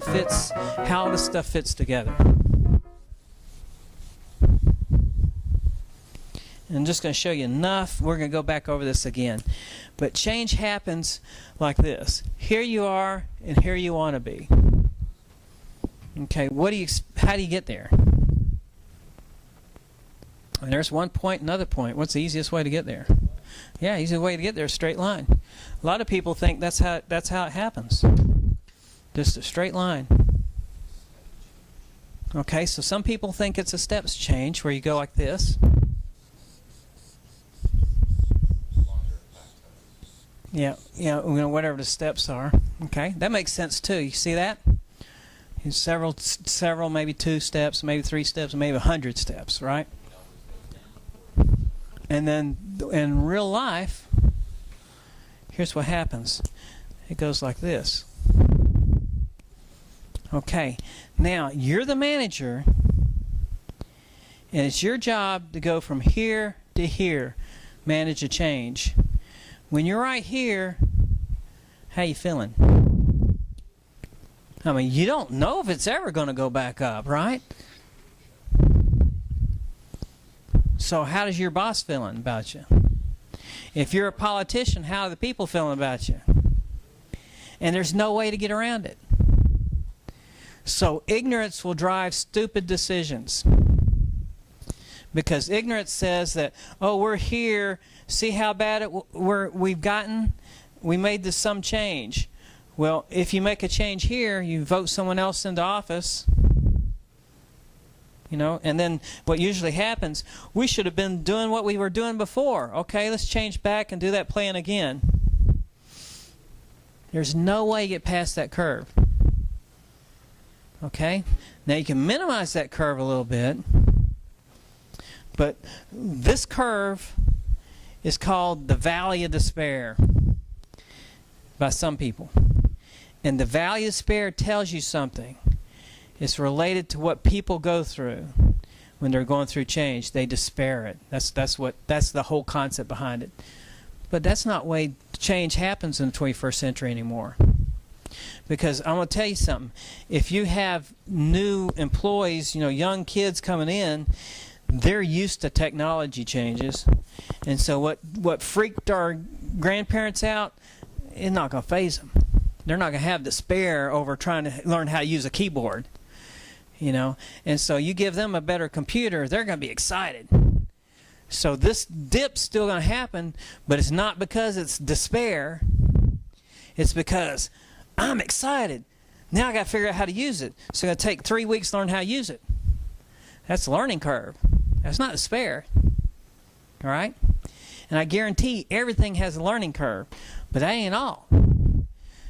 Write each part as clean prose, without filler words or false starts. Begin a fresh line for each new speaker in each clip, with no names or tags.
that fits, how this stuff fits together. And I'm just going to show you enough. We're going to go back over this again. But change happens like this. Here you are, and here you want to be. Okay, how do you get there? And there's one point, another point. What's the easiest way to get there? Yeah, easiest way to get there is a straight line. A lot of people think that's how it happens. Just a straight line. Okay, so some people think it's a steps change where you go like this. Yeah, whatever the steps are. Okay, that makes sense too. You see that? Several, maybe 2 steps, maybe 3 steps, maybe 100 steps, right? And then in real life, here's what happens. It goes like this. Okay, now you're the manager, and it's your job to go from here to here, manage a change. When you're right here, how you feeling? I mean, you don't know if it's ever going to go back up, right? So how does your boss feeling about you? If you're a politician, how are the people feeling about you? And there's no way to get around it. So ignorance will drive stupid decisions. Because ignorance says that, oh, we're here, see how bad we've gotten? We made this some change. Well, if you make a change here, you vote someone else into office. And then what usually happens, we should have been doing what we were doing before. Okay, let's change back and do that plan again. There's no way you get past that curve. Okay, now you can minimize that curve a little bit, but this curve is called the Valley of Despair by some people. And the Valley of Despair tells you something. It's related to what people go through when they're going through change. They despair it. That's the whole concept behind it. But that's not the way change happens in the 21st century anymore. Because I'm going to tell you something. If you have new employees, young kids coming in, they're used to technology changes. And so what freaked our grandparents out is not going to faze them. They're not going to have despair over trying to learn how to use a keyboard. And so you give them a better computer, they're going to be excited. So this dip's still going to happen, but it's not because it's despair. It's because I'm excited. Now I got to figure out how to use it. So it's going to take 3 weeks to learn how to use it. That's the learning curve. That's not despair. All right? And I guarantee everything has a learning curve, but that ain't all.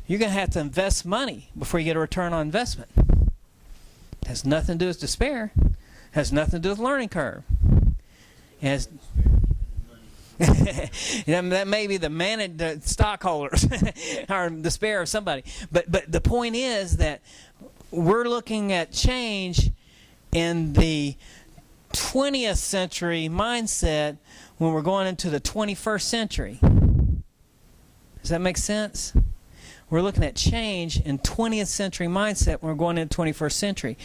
You're going to have to invest money before you get a return on investment. It has nothing to do with despair. It has nothing to do with learning curve. It has that may be the stockholders or despair of somebody. But the point is that we're looking at change in the 20th century mindset when we're going into the 21st century. Does that make sense? We're looking at change in 20th century mindset when we're going into 21st century.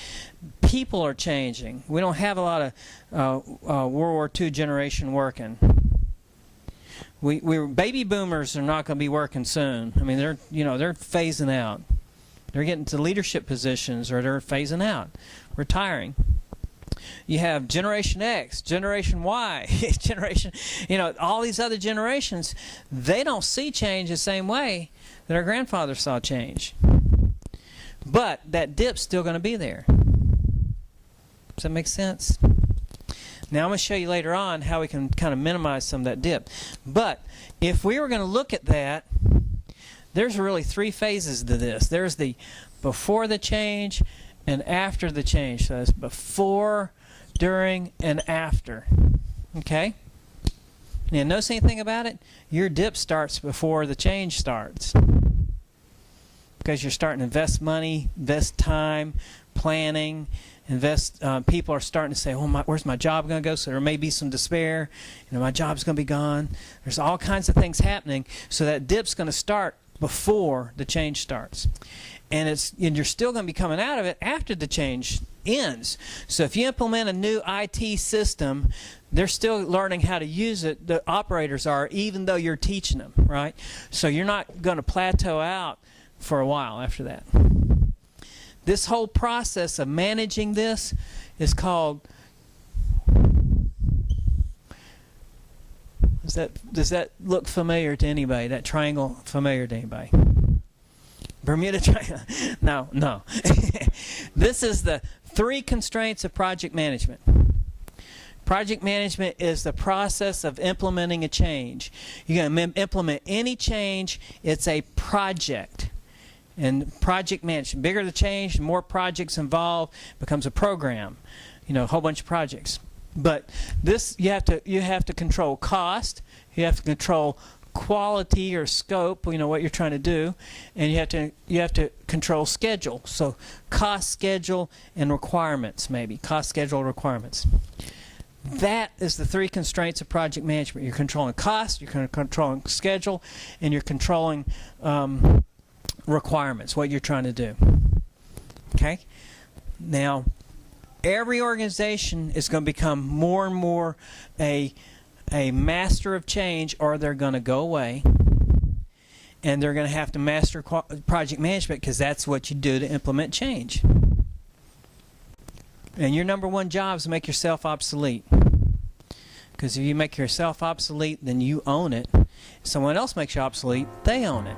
People are changing. We don't have a lot of World War II generation working. Baby boomers are not going to be working soon. I mean, they're phasing out. They're getting to leadership positions, or they're phasing out, retiring. You have Generation X, Generation Y, all these other generations. They don't see change the same way that our grandfathers saw change. But that dip's still going to be there. Does that make sense? Now I'm going to show you later on how we can kind of minimize some of that dip. But if we were going to look at that, there's really 3 phases to this. There's the before the change and after the change. So it's before, during, and after. Okay? Now notice anything about it? Your dip starts before the change starts. Because you're starting to invest money, invest time, planning, people are starting to say, where's my job going to go? So there may be some despair. My job's going to be gone. There's all kinds of things happening. So that dip's going to start before the change starts. and you're still going to be coming out of it after the change ends. So if you implement a new IT system, they're still learning how to use it. The operators are, even though you're teaching them, right? So you're not going to plateau out for a while after that. This whole process of managing this is called, does that look familiar to anybody? That triangle familiar to anybody? Bermuda Triangle? No. This is the 3 constraints of project management. Project management is the process of implementing a change. You're going to implement any change, it's a project. And project management, bigger the change, the more projects involved, becomes a program. A whole bunch of projects. But this, you have to control cost, you have to control quality or scope, what you're trying to do, and you have to control schedule. So cost, schedule, and requirements, maybe cost, schedule, requirements. That is the 3 constraints of project management. You're controlling cost, you're controlling schedule, and you're controlling requirements, what you're trying to do. Okay? Now, every organization is going to become more and more a master of change, or they're going to go away, and they're going to have to master project management, because that's what you do to implement change. And your number 1 job is to make yourself obsolete. Because if you make yourself obsolete, then you own it. If someone else makes you obsolete, they own it.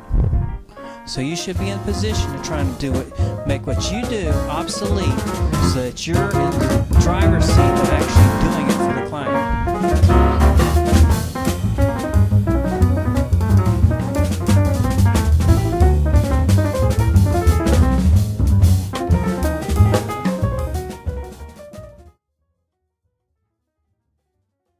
So you should be in a position to try and make what you do obsolete, so that you're in the driver's seat of actually doing